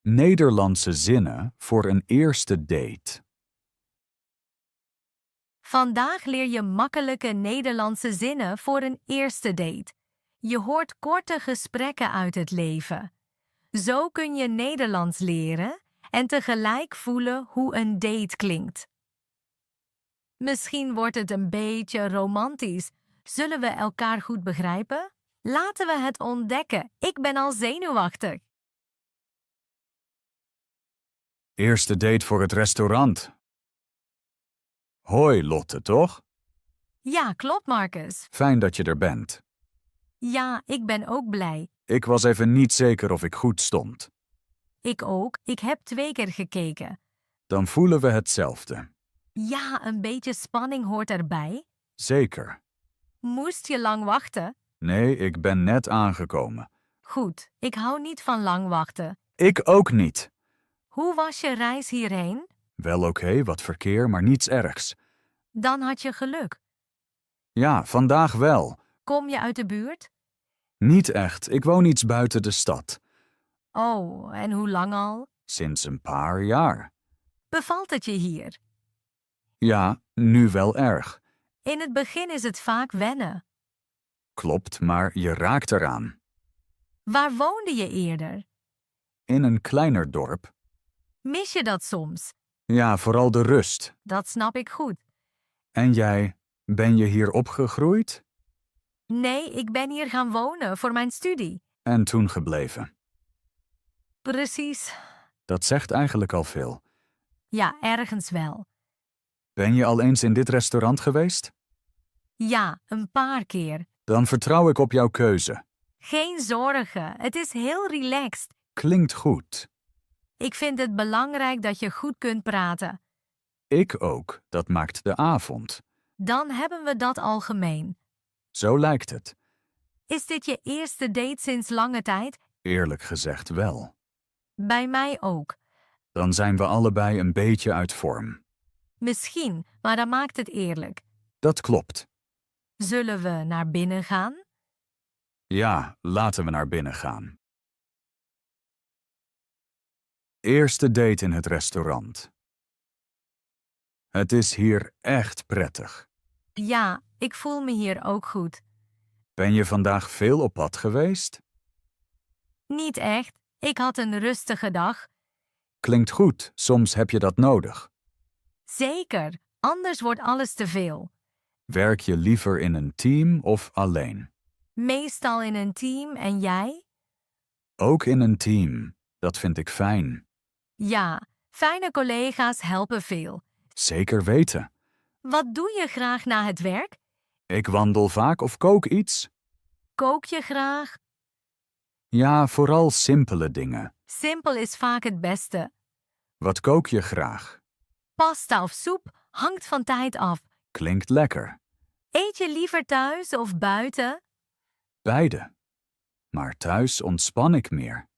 Nederlandse zinnen voor een eerste date. Vandaag leer je makkelijke Nederlandse zinnen voor een eerste date. Je hoort korte gesprekken uit het leven. Zo kun je Nederlands leren en tegelijk voelen hoe een date klinkt. Misschien wordt het een beetje romantisch. Zullen we elkaar goed begrijpen? Laten we het ontdekken. Ik ben al zenuwachtig. Eerste date voor het restaurant. Hoi Lotte, toch? Ja, klopt, Marcus. Fijn dat je er bent. Ja, ik ben ook blij. Ik was even niet zeker of ik goed stond. Ik ook. Ik heb 2 keer gekeken. Dan voelen we hetzelfde. Ja, een beetje spanning hoort erbij. Zeker. Moest je lang wachten? Nee, ik ben net aangekomen. Goed, ik hou niet van lang wachten. Ik ook niet. Hoe was je reis hierheen? Wel oké, wat verkeer, maar niets ergs. Dan had je geluk. Ja, vandaag wel. Kom je uit de buurt? Niet echt, ik woon iets buiten de stad. Oh, en hoe lang al? Sinds een paar jaar. Bevalt het je hier? Ja, nu wel erg. In het begin is het vaak wennen. Klopt, maar je raakt eraan. Waar woonde je eerder? In een kleiner dorp. Mis je dat soms? Ja, vooral de rust. Dat snap ik goed. En jij, ben je hier opgegroeid? Nee, ik ben hier gaan wonen voor mijn studie. En toen gebleven. Precies. Dat zegt eigenlijk al veel. Ja, ergens wel. Ben je al eens in dit restaurant geweest? Ja, een paar keer. Dan vertrouw ik op jouw keuze. Geen zorgen, het is heel relaxed. Klinkt goed. Ik vind het belangrijk dat je goed kunt praten. Ik ook, dat maakt de avond. Dan hebben we dat al gemeen. Zo lijkt het. Is dit je eerste date sinds lange tijd? Eerlijk gezegd wel. Bij mij ook. Dan zijn we allebei een beetje uit vorm. Misschien, maar dat maakt het eerlijk. Dat klopt. Zullen we naar binnen gaan? Ja, laten we naar binnen gaan. Eerste date in het restaurant. Het is hier echt prettig. Ja, ik voel me hier ook goed. Ben je vandaag veel op pad geweest? Niet echt, ik had een rustige dag. Klinkt goed, soms heb je dat nodig. Zeker, anders wordt alles te veel. Werk je liever in een team of alleen? Meestal in een team en jij? Ook in een team, dat vind ik fijn. Ja, fijne collega's helpen veel. Zeker weten. Wat doe je graag na het werk? Ik wandel vaak of kook iets. Kook je graag? Ja, vooral simpele dingen. Simpel is vaak het beste. Wat kook je graag? Pasta of soep hangt van tijd af. Klinkt lekker. Eet je liever thuis of buiten? Beide. Maar thuis ontspan ik meer.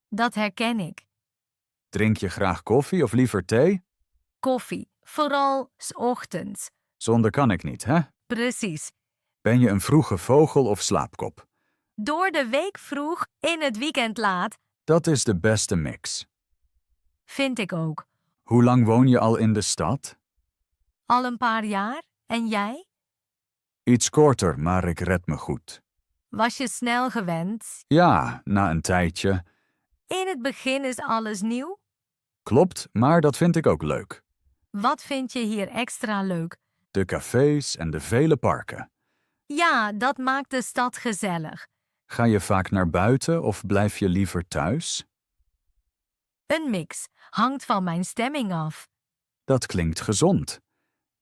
Dat herken ik. Drink je graag koffie of liever thee? Koffie, vooral 's ochtends. Zonder kan ik niet, hè? Precies. Ben je een vroege vogel of slaapkop? Door de week vroeg, in het weekend laat, Dat is de beste mix. vind ik ook. Hoe lang woon je al in de stad? Al een paar jaar? En jij? Iets korter, maar ik red me goed. Was je snel gewend? Ja, na een tijdje. In het begin is alles nieuw. Klopt, maar dat vind ik ook leuk. Wat vind je hier extra leuk? De cafés en de vele parken. Ja, dat maakt de stad gezellig. Ga je vaak naar buiten of blijf je liever thuis? Een mix, hangt van mijn stemming af. Dat klinkt gezond.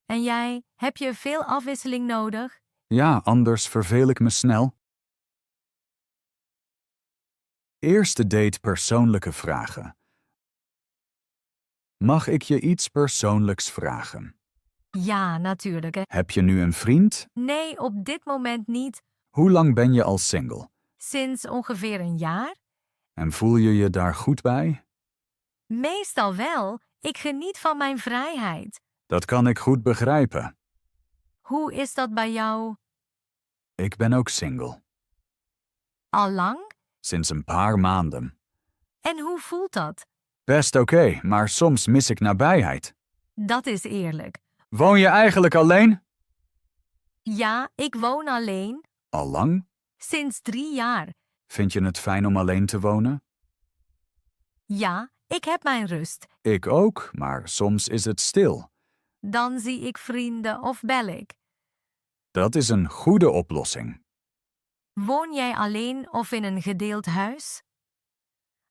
En jij, heb je veel afwisseling nodig? Ja, anders verveel ik me snel. Eerste date persoonlijke vragen. Mag ik je iets persoonlijks vragen? Ja, natuurlijk. Heb je nu een vriend? Nee, op dit moment niet. Hoe lang ben je al single? Sinds ongeveer een jaar? En voel je je daar goed bij? Meestal wel. Ik geniet van mijn vrijheid. Dat kan ik goed begrijpen. Hoe is dat bij jou? Ik ben ook single. Al lang? Sinds een paar maanden. En hoe voelt dat? Best oké, maar soms mis ik nabijheid. Dat is eerlijk. Woon je eigenlijk alleen? Ja, ik woon alleen. Al lang? Sinds 3 jaar. Vind je het fijn om alleen te wonen? Ja, ik heb mijn rust. Ik ook, maar soms is het stil. Dan zie ik vrienden of bel ik. Dat is een goede oplossing. Woon jij alleen of in een gedeeld huis?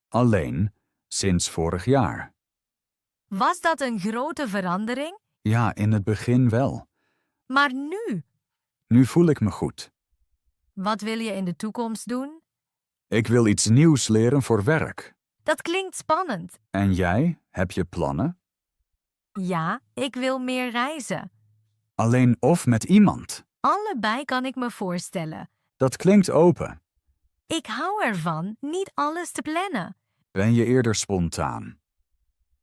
Alleen, sinds vorig jaar. Was dat een grote verandering? Ja, in het begin wel. Maar nu? Nu voel ik me goed. Wat wil je in de toekomst doen? Ik wil iets nieuws leren voor werk. Dat klinkt spannend. En jij, heb je plannen? Ja, ik wil meer reizen. Alleen of met iemand? Allebei kan ik me voorstellen. Dat klinkt open. Ik hou ervan niet alles te plannen. Ben je eerder spontaan?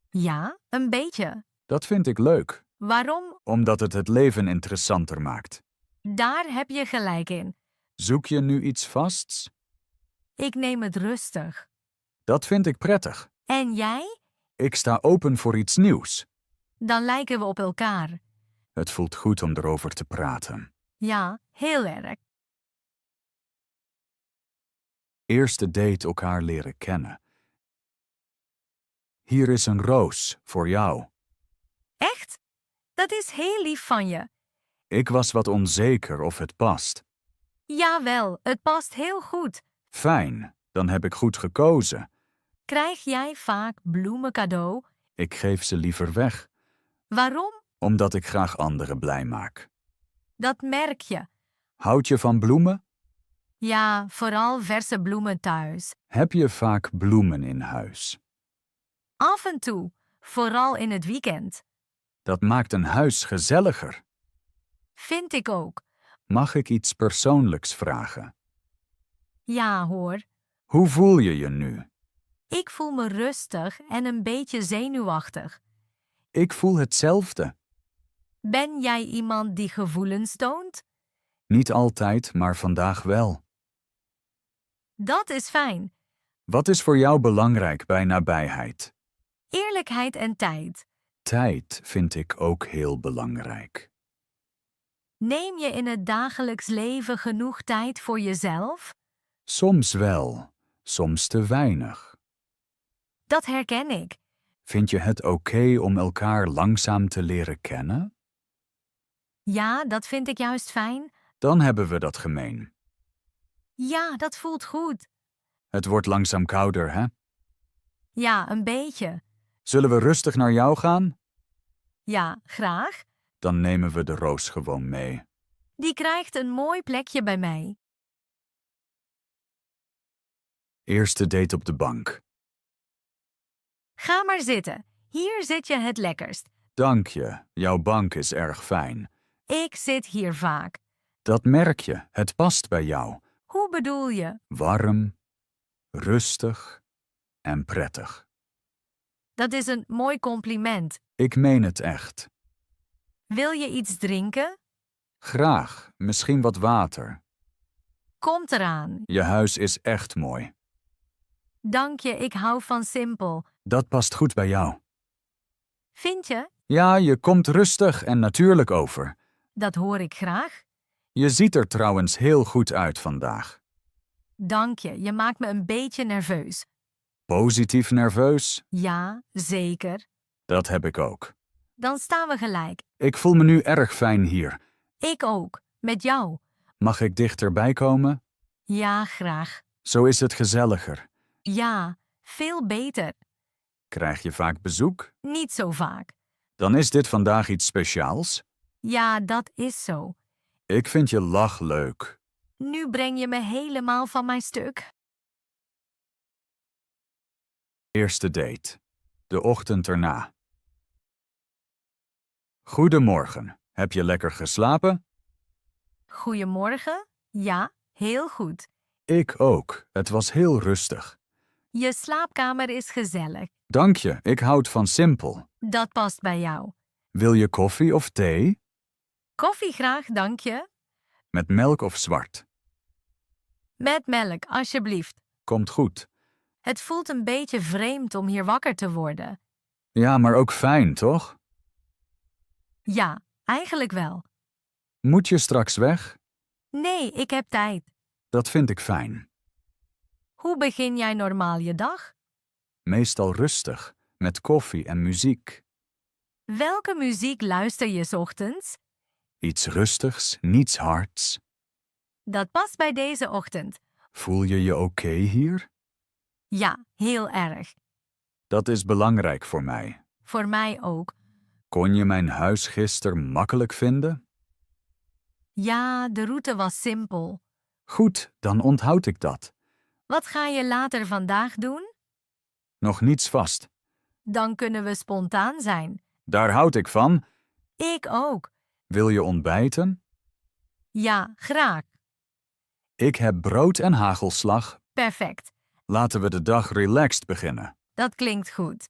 Ja, een beetje. Dat vind ik leuk, Waarom? omdat het het leven interessanter maakt. Daar heb je gelijk in. Zoek je nu iets vasts? Ik neem het rustig. Dat vind ik prettig. En jij? Ik sta open voor iets nieuws. Dan lijken we op elkaar. Het voelt goed om erover te praten. Ja, heel erg. Eerste date elkaar leren kennen. Hier is een roos voor jou. Echt? Dat is heel lief van je. Ik was wat onzeker of het past. Jawel, het past heel goed. Fijn, dan heb ik goed gekozen. Krijg jij vaak bloemen cadeau? Ik geef ze liever weg, Waarom? omdat ik graag anderen blij maak. Dat merk je. Houd je van bloemen? Ja, vooral verse bloemen thuis. Heb je vaak bloemen in huis? Af en toe, vooral in het weekend. Dat maakt een huis gezelliger. Vind ik ook. Mag ik iets persoonlijks vragen? Ja hoor, Hoe voel je je nu? ik voel me rustig en een beetje zenuwachtig. Ik voel hetzelfde. Ben jij iemand die gevoelens toont? Niet altijd, maar vandaag wel. Dat is fijn. Wat is voor jou belangrijk bij nabijheid? Eerlijkheid en tijd. Tijd vind ik ook heel belangrijk. Neem je in het dagelijks leven genoeg tijd voor jezelf? Soms wel, soms te weinig. Dat herken ik. Vind je het oké om elkaar langzaam te leren kennen? Ja, dat vind ik juist fijn. Dan hebben we dat gemeen. Ja, dat voelt goed. Het wordt langzaam kouder, hè? Ja, een beetje. Zullen we rustig naar jou gaan? Ja, graag. Dan nemen we de roos gewoon mee. Die krijgt een mooi plekje bij mij. Eerste date op de bank. Ga maar zitten. Hier zit je het lekkerst. Dank je, jouw bank is erg fijn. Ik zit hier vaak. Dat merk je, het past bij jou. Hoe bedoel je? Warm, rustig en prettig. Dat is een mooi compliment. Ik meen het echt. Wil je iets drinken? Graag, misschien wat water. Komt eraan. Je huis is echt mooi. Dank je, ik hou van simpel. Dat past goed bij jou. Vind je? Ja, je komt rustig en natuurlijk over. Dat hoor ik graag. Je ziet er trouwens heel goed uit vandaag. Dank je, je maakt me een beetje nerveus. Positief nerveus? Ja, zeker. Dat heb ik ook. Dan staan we gelijk. Ik voel me nu erg fijn hier. Ik ook. Met jou. Mag ik dichterbij komen? Ja, graag. Zo is het gezelliger. Ja, veel beter. Krijg je vaak bezoek? Niet zo vaak. Dan is dit vandaag iets speciaals. Ja, dat is zo. Ik vind je lach leuk. Nu breng je me helemaal van mijn stuk. Eerste date. De ochtend erna. Goedemorgen. Heb je lekker geslapen? Goedemorgen? Ja, heel goed. Ik ook. Het was heel rustig. Je slaapkamer is gezellig. Dank je, ik houd van simpel. Dat past bij jou. Wil je koffie of thee? Koffie graag, dank je. Met melk of zwart? Met melk, alsjeblieft. Komt goed. Het voelt een beetje vreemd om hier wakker te worden. Ja, maar ook fijn, toch? Ja, eigenlijk wel. Moet je straks weg? Nee, ik heb tijd. Dat vind ik fijn. Hoe begin jij normaal je dag? Meestal rustig, met koffie en muziek. Welke muziek luister je 's ochtends? Iets rustigs, niets hards. Dat past bij deze ochtend. Voel je je oké hier? Ja, heel erg. Dat is belangrijk voor mij. Voor mij ook. Kon je mijn huis gisteren makkelijk vinden? Ja, de route was simpel. Goed, dan onthoud ik dat. Wat ga je later vandaag doen? Nog niets vast. Dan kunnen we spontaan zijn. Daar houd ik van. Ik ook. Wil je ontbijten? Ja, graag. Ik heb brood en hagelslag. Perfect. Laten we de dag relaxed beginnen. Dat klinkt goed.